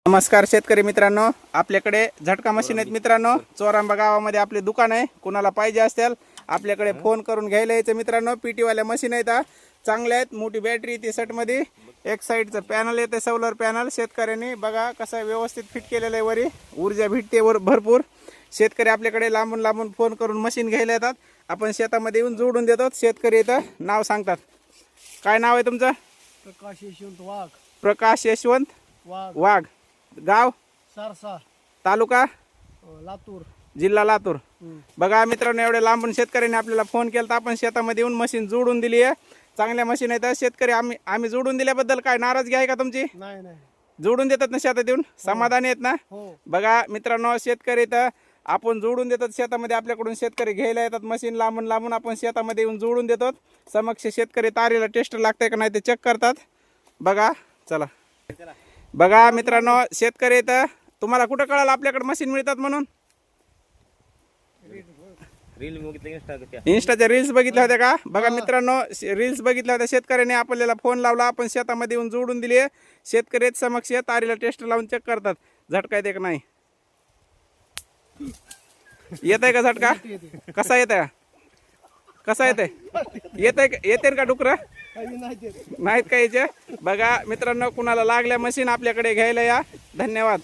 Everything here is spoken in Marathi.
नमस्कार शेतकरी मित्रांनो, आपल्याकडे झटका मशीन आहेत मित्रांनो. चोरांबा गावामध्ये आपले दुकान आहे. कुणाला पाहिजे असेल आपल्याकडे फोन करून घ्यायला यायचं मित्रांनो. पीटीवाल्या मशीन आहेत, चांगल्या आहेत. मोठी बॅटरी येते सेटमध्ये. एक साईडचं पॅनल येते, सोलर पॅनल. शेतकऱ्यांनी बघा कसं व्यवस्थित फिट केलेलं आहे. वरी ऊर्जा भेटते वर भरपूर. शेतकरी आपल्याकडे लांबून लांबून फोन करून मशीन घ्यायला येतात. आपण शेतामध्ये येऊन जोडून देतो. शेतकरी इथं नाव सांगतात. काय नाव आहे तुमचं? प्रकाश यशवंत वाघ. प्रकाश यशवंत वाघ. गाव सारसा, तालुका लातूर, जिल्हा लातूर. बघा मित्रांनो, एवढे लांबून शेतकऱ्यांनी आपल्याला फोन केला तर आपण शेतामध्ये येऊन मशीन जोडून दिली आहे. चांगल्या मशीन आहेत. शेतकरी आम्ही जोडून दिल्याबद्दल काय नाराजगी आहे का तुमची? नाही नाही, जोडून देतात ना शेतात येऊन, समाधानी आहेत ना? हो. बघा मित्रांनो, शेतकरी तर आपण जोडून देतात शेतामध्ये. आपल्याकडून शेतकरी घ्यायला येतात मशीन लांबून लांबून. आपण शेतामध्ये येऊन जोडून देतो. समक्ष शेतकरी तारीला टेस्ट लागतंय का नाही ते चेक करतात. बघा चला. बघा मित्रांनो, शेतकरी तर तुम्हाला कुठं कळालं आपल्याकडे मशीन मिळतात म्हणून? इंस्टाच्या रील्स बघितल्या होत्या का? बघा मित्रांनो, रील्स बघितल्या होत्या. शेतकऱ्याने आपल्याला फोन लावला, आपण शेतामध्ये येऊन जोडून दिली. शेतकरी समक्ष तारीला टेस्ट लावून चेक करतात झटका येते का नाही. येत आहे का झटका? कसा येत आहे? कसा येते? येते का डुकरं? नाहीत का याचे? बघा मित्रांनो, कुणाला लागल्या मशीन आपल्याकडे घ्यायला या. धन्यवाद.